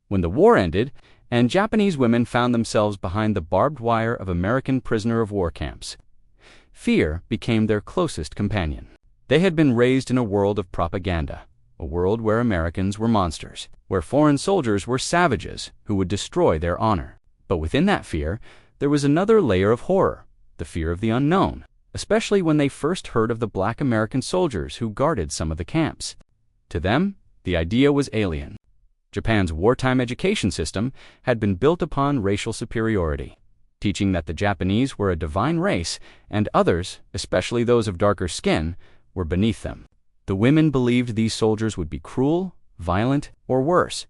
When the war ended, and Japanese women found themselves behind the barbed wire of American prisoner of war camps, fear became their closest companion. They had been raised in a world of propaganda, a world where Americans were monsters, where foreign soldiers were savages who would destroy their honor. But within that fear, there was another layer of horror, the fear of the unknown, especially when they first heard of the Black American soldiers who guarded some of the camps. To them, the idea was alien. Japan's wartime education system had been built upon racial superiority, teaching that the Japanese were a divine race and others, especially those of darker skin, were beneath them. The women believed these soldiers would be cruel, violent, or worse.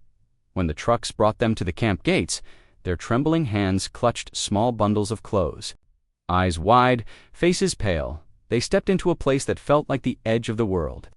When the trucks brought them to the camp gates, their trembling hands clutched small bundles of clothes. Eyes wide, faces pale, they stepped into a place that felt like the edge of the world.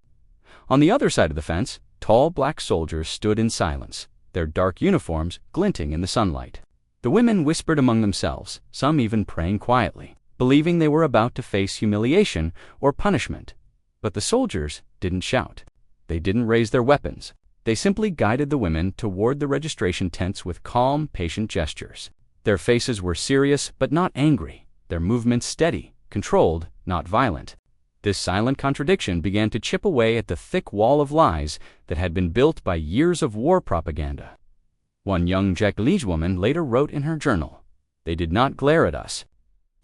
On the other side of the fence, tall black soldiers stood in silence, their dark uniforms glinting in the sunlight. The women whispered among themselves, some even praying quietly, believing they were about to face humiliation or punishment. But the soldiers didn't shout. They didn't raise their weapons. They simply guided the women toward the registration tents with calm, patient gestures. Their faces were serious but not angry, their movements steady, controlled, not violent. This silent contradiction began to chip away at the thick wall of lies that had been built by years of war propaganda. One young Japanese woman later wrote in her journal, "They did not glare at us.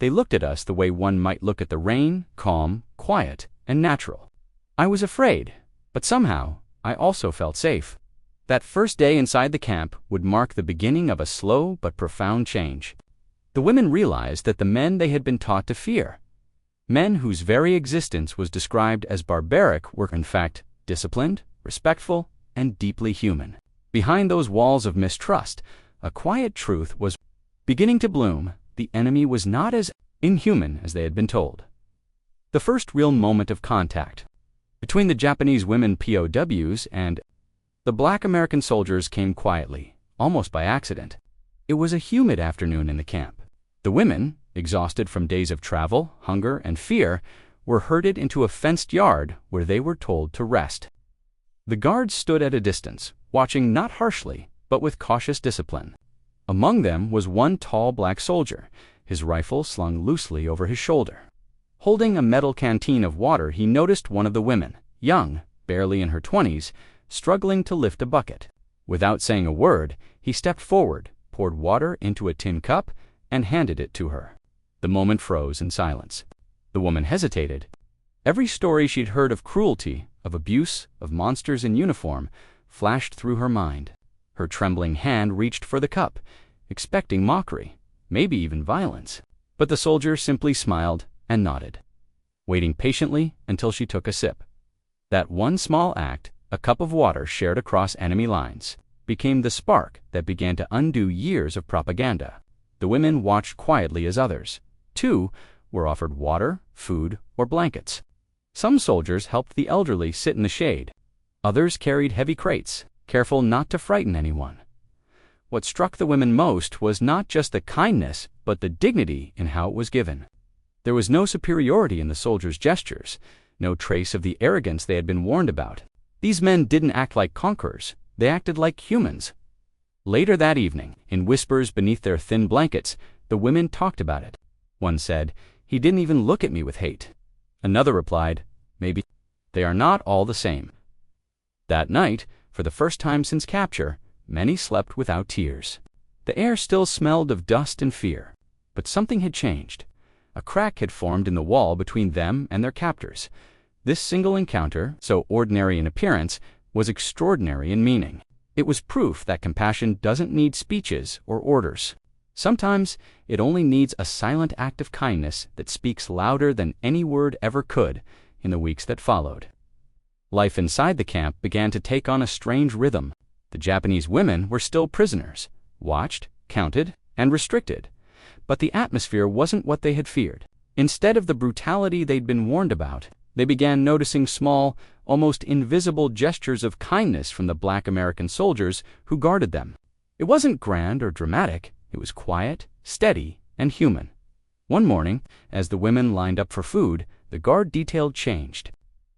They looked at us the way one might look at the rain, calm, quiet, and natural. I was afraid, but somehow I also felt safe." That first day inside the camp would mark the beginning of a slow but profound change. The women realized that the men they had been taught to fear, men whose very existence was described as barbaric, were in fact disciplined, respectful, and deeply human. Behind those walls of mistrust, a quiet truth was beginning to bloom. The enemy was not as inhuman as they had been told. The first real moment of contact between the Japanese women POWs and the Black American soldiers came quietly, almost by accident. It was a humid afternoon in the camp. The women, exhausted from days of travel, hunger, and fear, were herded into a fenced yard where they were told to rest. The guards stood at a distance, watching not harshly, but with cautious discipline. Among them was one tall black soldier, his rifle slung loosely over his shoulder. Holding a metal canteen of water, he noticed one of the women, young, barely in her 20s, struggling to lift a bucket. Without saying a word, he stepped forward, poured water into a tin cup, and handed it to her. The moment froze in silence. The woman hesitated. Every story she'd heard of cruelty, of abuse, of monsters in uniform, flashed through her mind. Her trembling hand reached for the cup, expecting mockery, maybe even violence. But the soldier simply smiled and nodded, waiting patiently until she took a sip. That one small act, a cup of water shared across enemy lines, became the spark that began to undo years of propaganda. The women watched quietly as others, too, were offered water, food, or blankets. Some soldiers helped the elderly sit in the shade. Others carried heavy crates, careful not to frighten anyone. What struck the women most was not just the kindness, but the dignity in how it was given. There was no superiority in the soldiers' gestures, no trace of the arrogance they had been warned about. These men didn't act like conquerors, they acted like humans. Later that evening, in whispers beneath their thin blankets, the women talked about it. One said, "He didn't even look at me with hate." Another replied, "Maybe they are not all the same." That night, for the first time since capture, many slept without tears. The air still smelled of dust and fear, but something had changed. A crack had formed in the wall between them and their captors. This single encounter, so ordinary in appearance, was extraordinary in meaning. It was proof that compassion doesn't need speeches or orders. Sometimes it only needs a silent act of kindness that speaks louder than any word ever could. In the weeks that followed, life inside the camp began to take on a strange rhythm. The Japanese women were still prisoners, watched, counted, and restricted. But the atmosphere wasn't what they had feared. Instead of the brutality they'd been warned about, they began noticing small, almost invisible gestures of kindness from the Black American soldiers who guarded them. It wasn't grand or dramatic. It was quiet, steady, and human. One morning, as the women lined up for food, the guard detail changed.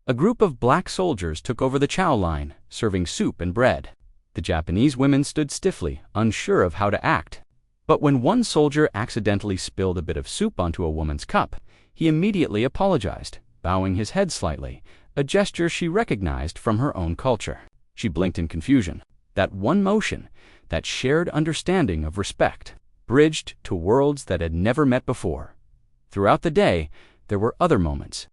A group of black soldiers took over the chow line, serving soup and bread. The Japanese women stood stiffly, unsure of how to act. But when one soldier accidentally spilled a bit of soup onto a woman's cup, he immediately apologized, bowing his head slightly, a gesture she recognized from her own culture. She blinked in confusion. That one motion, that shared understanding of respect, bridged to worlds that had never met before. Throughout the day, there were other moments.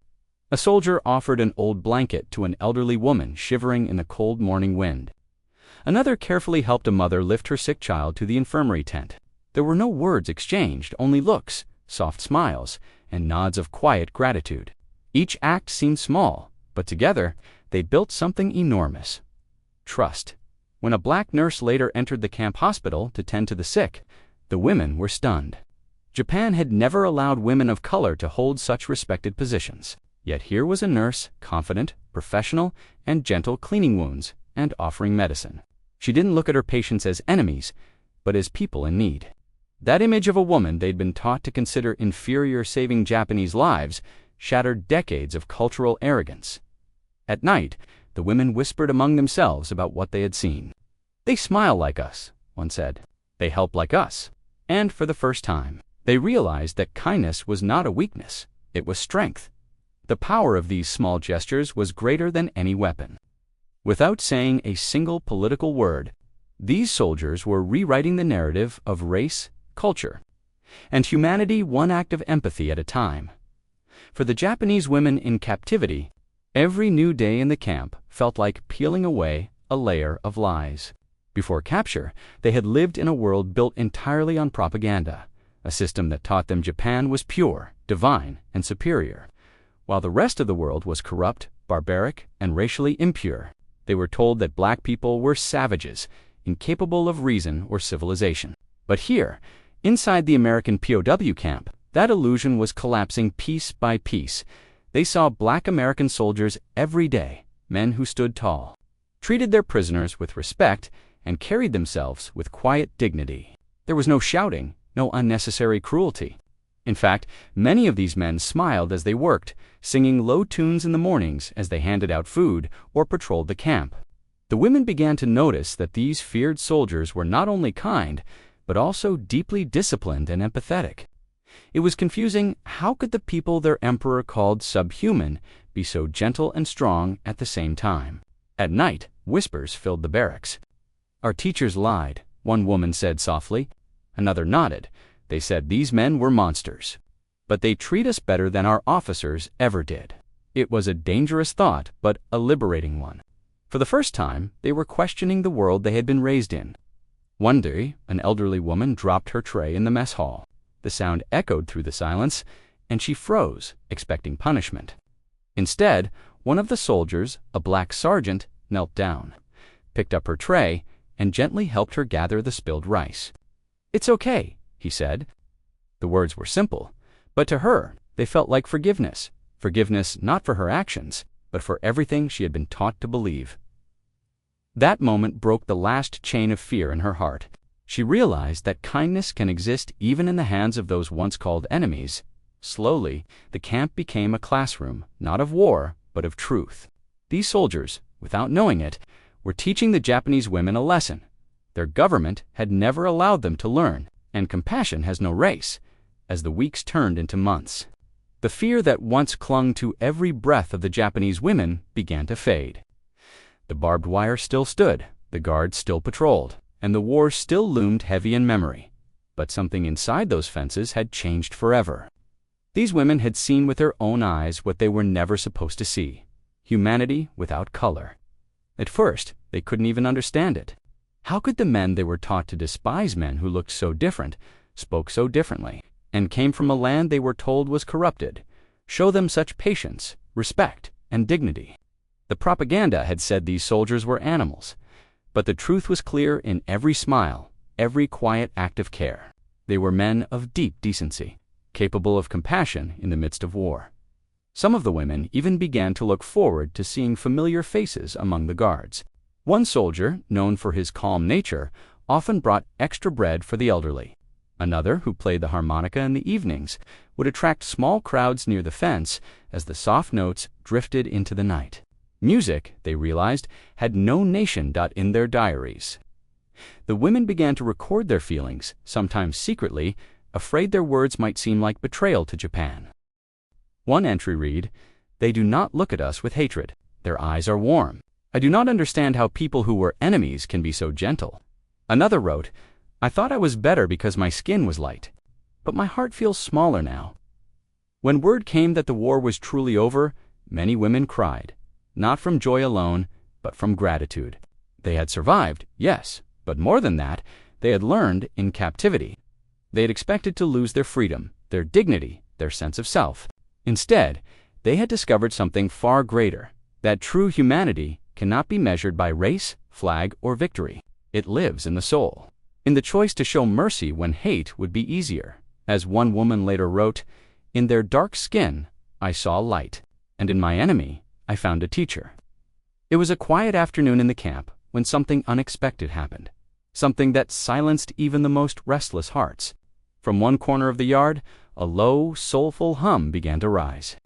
A soldier offered an old blanket to an elderly woman shivering in the cold morning wind. Another carefully helped a mother lift her sick child to the infirmary tent. There were no words exchanged, only looks, soft smiles, and nods of quiet gratitude. Each act seemed small, but together they built something enormous. Trust. When a black nurse later entered the camp hospital to tend to the sick, the women were stunned. Japan had never allowed women of color to hold such respected positions. Yet here was a nurse, confident, professional, and gentle, cleaning wounds and offering medicine. She didn't look at her patients as enemies, but as people in need. That image of a woman they'd been taught to consider inferior saving Japanese lives shattered decades of cultural arrogance. At night, the women whispered among themselves about what they had seen. "They smile like us," one said. "They help like us." And for the first time, they realized that kindness was not a weakness, it was strength. The power of these small gestures was greater than any weapon. Without saying a single political word, these soldiers were rewriting the narrative of race, culture, and humanity one act of empathy at a time. For the Japanese women in captivity, every new day in the camp felt like peeling away a layer of lies. Before capture, they had lived in a world built entirely on propaganda, a system that taught them Japan was pure, divine, and superior, while the rest of the world was corrupt, barbaric, and racially impure. They were told that black people were savages, incapable of reason or civilization. But here, inside the American POW camp, that illusion was collapsing piece by piece. They saw black American soldiers every day, men who stood tall, treated their prisoners with respect, and carried themselves with quiet dignity. There was no shouting, no unnecessary cruelty. In fact, many of these men smiled as they worked, singing low tunes in the mornings as they handed out food or patrolled the camp. The women began to notice that these feared soldiers were not only kind, but also deeply disciplined and empathetic. It was confusing. How could the people their emperor called subhuman be so gentle and strong at the same time? At night, whispers filled the barracks. "Our teachers lied," one woman said softly. Another nodded. They said these men were monsters. But they treat us better than our officers ever did. It was a dangerous thought, but a liberating one. For the first time, they were questioning the world they had been raised in. One day, an elderly woman dropped her tray in the mess hall. The sound echoed through the silence, and she froze, expecting punishment. Instead, one of the soldiers, a black sergeant, knelt down, picked up her tray, and gently helped her gather the spilled rice. "It's okay," he said. The words were simple, but to her, they felt like forgiveness. Forgiveness not for her actions, but for everything she had been taught to believe. That moment broke the last chain of fear in her heart. She realized that kindness can exist even in the hands of those once called enemies. Slowly, the camp became a classroom, not of war, but of truth. These soldiers, without knowing it, were teaching the Japanese women a lesson. Their government had never allowed them to learn, and compassion has no race, as the weeks turned into months. The fear that once clung to every breath of the Japanese women began to fade. The barbed wire still stood, the guards still patrolled, and the war still loomed heavy in memory. But something inside those fences had changed forever. These women had seen with their own eyes what they were never supposed to see: humanity without color. At first, they couldn't even understand it. How could the men they were taught to despise men who looked so different, spoke so differently, and came from a land they were told was corrupted, show them such patience, respect, and dignity? The propaganda had said these soldiers were animals, but the truth was clear in every smile, every quiet act of care. They were men of deep decency, capable of compassion in the midst of war. Some of the women even began to look forward to seeing familiar faces among the guards. One soldier, known for his calm nature, often brought extra bread for the elderly. Another, who played the harmonica in the evenings, would attract small crowds near the fence as the soft notes drifted into the night. Music, they realized, had no nation in their diaries. The women began to record their feelings, sometimes secretly, afraid their words might seem like betrayal to Japan. One entry read, "They do not look at us with hatred. Their eyes are warm. I do not understand how people who were enemies can be so gentle." Another wrote, "I thought I was better because my skin was light, but my heart feels smaller now." When word came that the war was truly over, many women cried, not from joy alone, but from gratitude. They had survived, yes, but more than that, they had learned in captivity. They had expected to lose their freedom, their dignity, their sense of self. Instead, they had discovered something far greater, that true humanity cannot be measured by race, flag, or victory. It lives in the soul, in the choice to show mercy when hate would be easier. As one woman later wrote, "In their dark skin, I saw light, and in my enemy, I found a teacher." It was a quiet afternoon in the camp when something unexpected happened, something that silenced even the most restless hearts. From one corner of the yard, a low, soulful hum began to rise.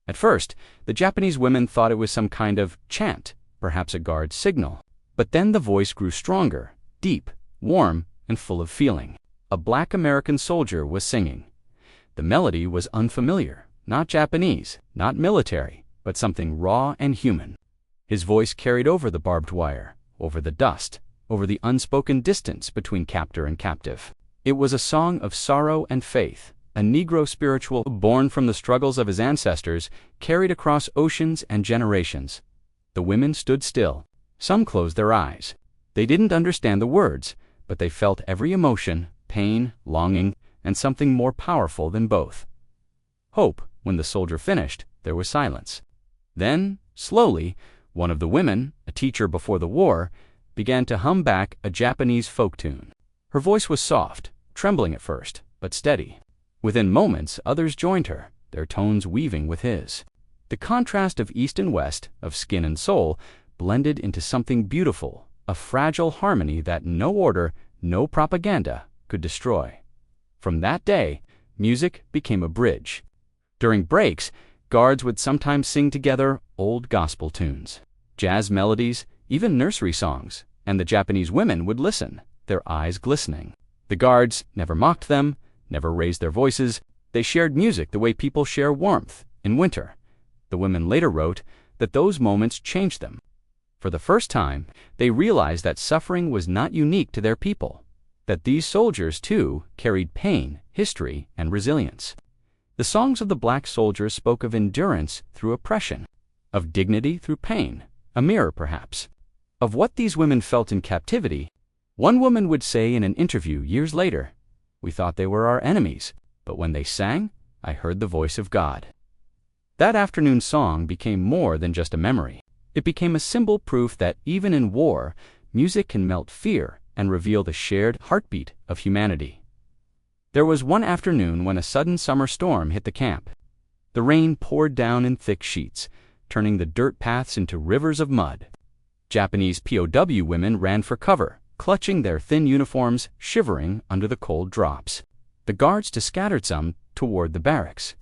At first, the Japanese women thought it was some kind of chant, perhaps a guard's signal. But then the voice grew stronger, deep, warm, and full of feeling. A Black American soldier was singing. The melody was unfamiliar, not Japanese, not military, but something raw and human. His voice carried over the barbed wire, over the dust, over the unspoken distance between captor and captive. It was a song of sorrow and faith, a Negro spiritual born from the struggles of his ancestors, carried across oceans and generations. The women stood still. Some closed their eyes. They didn't understand the words, but they felt every emotion, pain, longing, and something more powerful than both. Hope. When the soldier finished, there was silence. Then, slowly, one of the women, a teacher before the war, began to hum back a Japanese folk tune. Her voice was soft, trembling at first, but steady. Within moments, others joined her, their tones weaving with his. The contrast of East and West, of skin and soul, blended into something beautiful, a fragile harmony that no order, no propaganda could destroy. From that day, music became a bridge. During breaks, guards would sometimes sing together old gospel tunes, jazz melodies, even nursery songs, and the Japanese women would listen, their eyes glistening. The guards never mocked them, never raised their voices. They shared music the way people share warmth in winter. The women later wrote that those moments changed them. For the first time, they realized that suffering was not unique to their people, that these soldiers, too, carried pain, history, and resilience. The songs of the black soldiers spoke of endurance through oppression, of dignity through pain, a mirror perhaps, of what these women felt in captivity. One woman would say in an interview years later, "We thought they were our enemies, but when they sang, I heard the voice of God." That afternoon's song became more than just a memory. It became a symbol proof that even in war, music can melt fear and reveal the shared heartbeat of humanity. There was one afternoon when a sudden summer storm hit the camp. The rain poured down in thick sheets, turning the dirt paths into rivers of mud. Japanese POW women ran for cover, clutching their thin uniforms, shivering under the cold drops. The guards scattered some toward the barracks,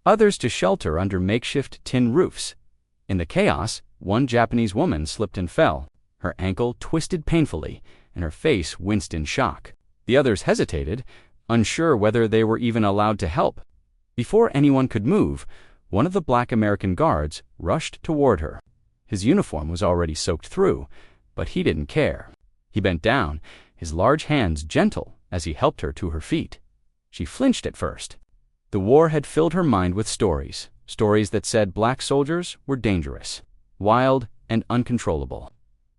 others to shelter under makeshift tin roofs. In the chaos, one Japanese woman slipped and fell. Her ankle twisted painfully, and her face winced in shock. The others hesitated, unsure whether they were even allowed to help. Before anyone could move, one of the Black American guards rushed toward her. His uniform was already soaked through, but he didn't care. He bent down, his large hands gentle as he helped her to her feet. She flinched at first. The war had filled her mind with stories that said black soldiers were dangerous, wild, and uncontrollable.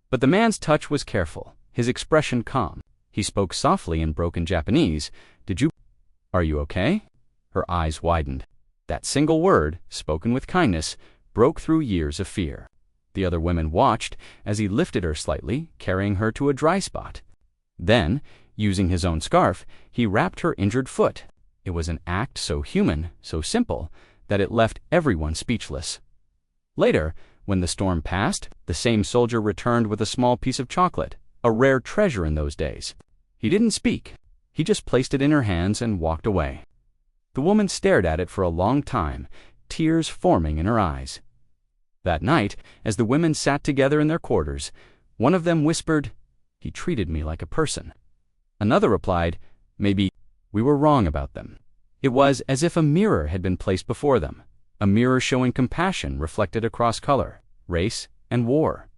But the man's touch was careful, his expression calm. He spoke softly in broken Japanese. Are you okay?" Her eyes widened. That single word, spoken with kindness, broke through years of fear. The other women watched as he lifted her slightly, carrying her to a dry spot. Then, using his own scarf, he wrapped her injured foot. It was an act so human, so simple, that it left everyone speechless. Later, when the storm passed, the same soldier returned with a small piece of chocolate, a rare treasure in those days. He didn't speak. He just placed it in her hands and walked away. The woman stared at it for a long time, tears forming in her eyes. That night, as the women sat together in their quarters, one of them whispered, "He treated me like a person." Another replied, "Maybe we were wrong about them." It was as if a mirror had been placed before them, a mirror showing compassion reflected across color, race, and war.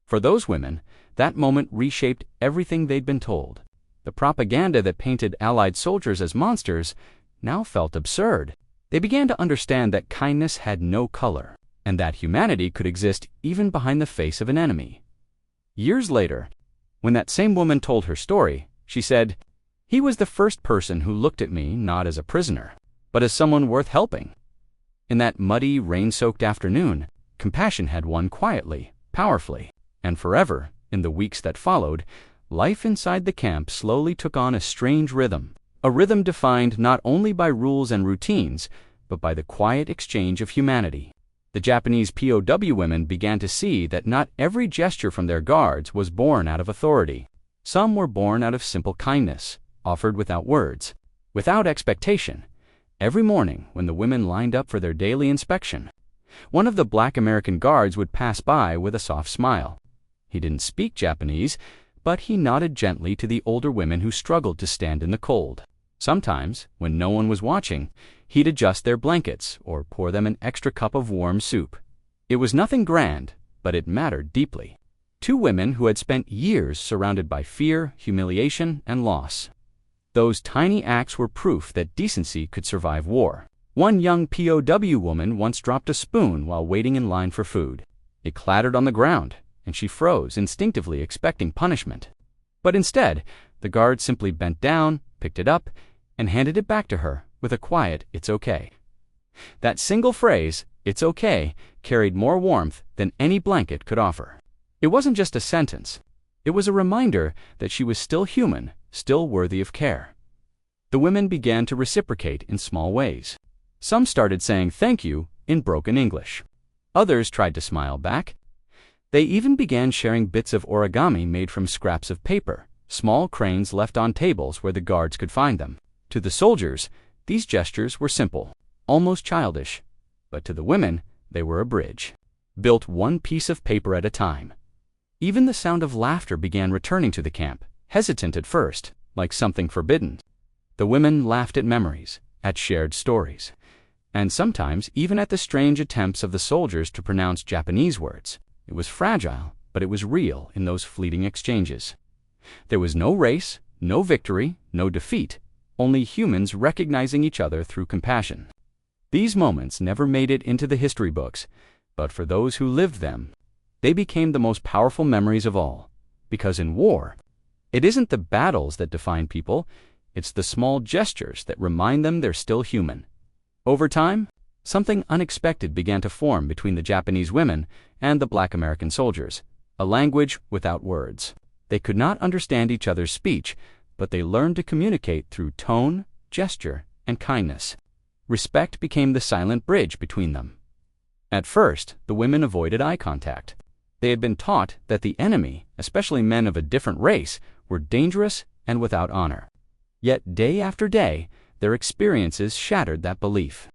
For those women, that moment reshaped everything they'd been told. The propaganda that painted Allied soldiers as monsters now felt absurd. They began to understand that kindness had no color, and that humanity could exist even behind the face of an enemy. Years later, when that same woman told her story, she said, "He was the first person who looked at me not as a prisoner, but as someone worth helping." In that muddy, rain-soaked afternoon, compassion had won quietly, powerfully, and forever. In the weeks that followed, life inside the camp slowly took on a strange rhythm, a rhythm defined not only by rules and routines, but by the quiet exchange of humanity. The Japanese POW women began to see that not every gesture from their guards was born out of authority. Some were born out of simple kindness, offered without words, without expectation. Every morning, when the women lined up for their daily inspection, one of the Black American guards would pass by with a soft smile. He didn't speak Japanese, but he nodded gently to the older women who struggled to stand in the cold. Sometimes, when no one was watching, he'd adjust their blankets or pour them an extra cup of warm soup. It was nothing grand, but it mattered deeply. Two women who had spent years surrounded by fear, humiliation, and loss. Those tiny acts were proof that decency could survive war. One young POW woman once dropped a spoon while waiting in line for food. It clattered on the ground, and she froze, instinctively expecting punishment. But instead, the guard simply bent down, picked it up, and handed it back to her with a quiet, "It's okay." That single phrase, "It's okay," carried more warmth than any blanket could offer. It wasn't just a sentence. It was a reminder that she was still human, still worthy of care. The women began to reciprocate in small ways. Some started saying thank you in broken English. Others tried to smile back. They even began sharing bits of origami made from scraps of paper, small cranes left on tables where the guards could find them. To the soldiers, these gestures were simple, almost childish. But to the women, they were a bridge, built one piece of paper at a time. Even the sound of laughter began returning to the camp, hesitant at first, like something forbidden. The women laughed at memories, at shared stories, and sometimes even at the strange attempts of the soldiers to pronounce Japanese words. It was fragile, but it was real in those fleeting exchanges. There was no race, no victory, no defeat, only humans recognizing each other through compassion. These moments never made it into the history books, but for those who lived them, they became the most powerful memories of all. Because in war, it isn't the battles that define people, it's the small gestures that remind them they're still human. Over time, something unexpected began to form between the Japanese women and the Black American soldiers, a language without words. They could not understand each other's speech, but they learned to communicate through tone, gesture, and kindness. Respect became the silent bridge between them. At first, the women avoided eye contact. They had been taught that the enemy, especially men of a different race, were dangerous and without honor. Yet day after day, their experiences shattered that belief.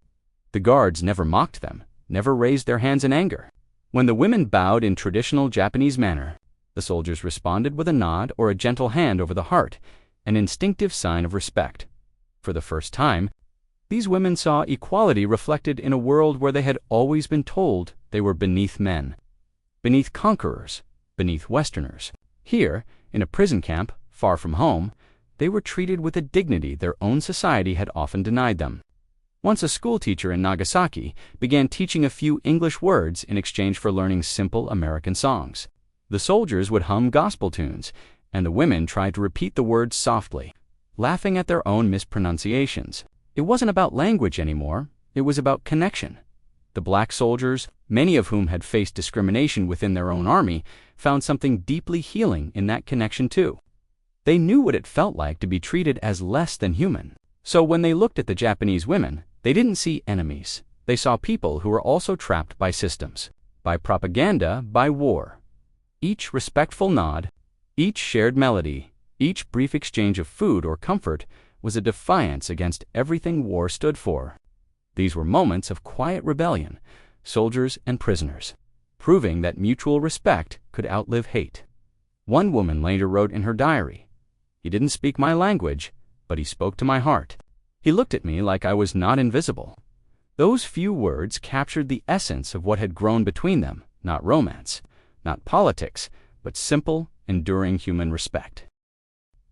The guards never mocked them, never raised their hands in anger. When the women bowed in traditional Japanese manner, the soldiers responded with a nod or a gentle hand over the heart, an instinctive sign of respect. For the first time, these women saw equality reflected in a world where they had always been told they were beneath men, beneath conquerors, beneath Westerners. Here, in a prison camp, far from home, they were treated with a dignity their own society had often denied them. Once a schoolteacher in Nagasaki began teaching a few English words in exchange for learning simple American songs. The soldiers would hum gospel tunes, and the women tried to repeat the words softly, laughing at their own mispronunciations. It wasn't about language anymore, it was about connection. The black soldiers, many of whom had faced discrimination within their own army, found something deeply healing in that connection too. They knew what it felt like to be treated as less than human. So when they looked at the Japanese women, they didn't see enemies. They saw people who were also trapped by systems, by propaganda, by war. Each respectful nod, each shared melody, each brief exchange of food or comfort was a defiance against everything war stood for. These were moments of quiet rebellion, soldiers and prisoners, proving that mutual respect could outlive hate. One woman later wrote in her diary, "He didn't speak my language, but he spoke to my heart. He looked at me like I was not invisible." Those few words captured the essence of what had grown between them, not romance, not politics, but simple, enduring human respect.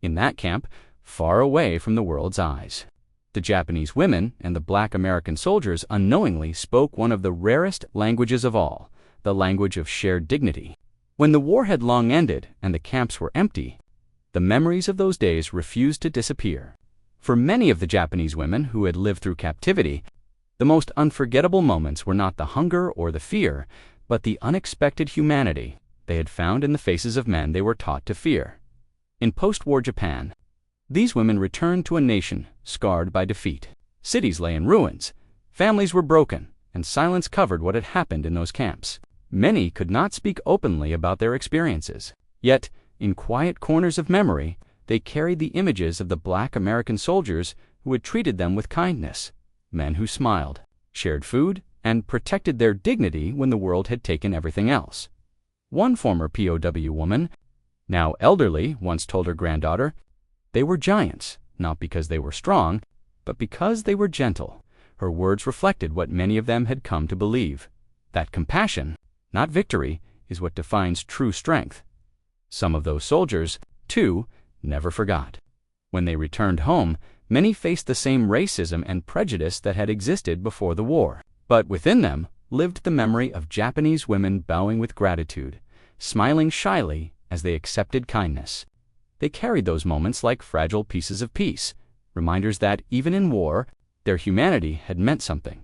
In that camp, far away from the world's eyes, the Japanese women and the Black American soldiers unknowingly spoke one of the rarest languages of all, the language of shared dignity. When the war had long ended and the camps were empty, the memories of those days refused to disappear. For many of the Japanese women who had lived through captivity, the most unforgettable moments were not the hunger or the fear, but the unexpected humanity they had found in the faces of men they were taught to fear. In post-war Japan, these women returned to a nation scarred by defeat. Cities lay in ruins, families were broken, and silence covered what had happened in those camps. Many could not speak openly about their experiences. Yet, in quiet corners of memory, they carried the images of the Black American soldiers who had treated them with kindness, men who smiled, shared food, and protected their dignity when the world had taken everything else. One former POW woman, now elderly, once told her granddaughter, "They were giants, not because they were strong, but because they were gentle." Her words reflected what many of them had come to believe, that compassion, not victory, is what defines true strength. Some of those soldiers, too, never forgot. When they returned home, many faced the same racism and prejudice that had existed before the war. But within them lived the memory of Japanese women bowing with gratitude, smiling shyly as they accepted kindness. They carried those moments like fragile pieces of peace, reminders that even in war, their humanity had meant something.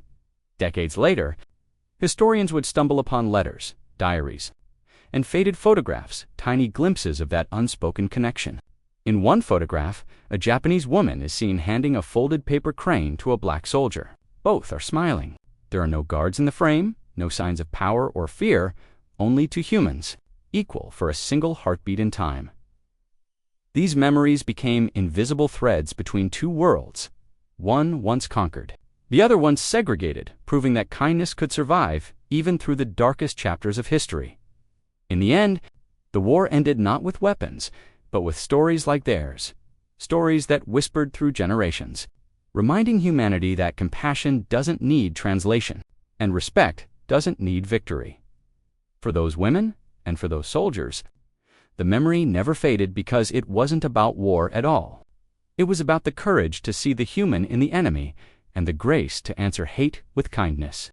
Decades later, historians would stumble upon letters, diaries, and faded photographs, tiny glimpses of that unspoken connection. In one photograph, a Japanese woman is seen handing a folded paper crane to a black soldier. Both are smiling. There are no guards in the frame, no signs of power or fear, only two humans, equal for a single heartbeat in time. These memories became invisible threads between two worlds, one once conquered, the other once segregated, proving that kindness could survive even through the darkest chapters of history. In the end, the war ended not with weapons, but with stories like theirs, stories that whispered through generations, reminding humanity that compassion doesn't need translation, and respect doesn't need victory. For those women, and for those soldiers, the memory never faded because it wasn't about war at all. It was about the courage to see the human in the enemy and the grace to answer hate with kindness.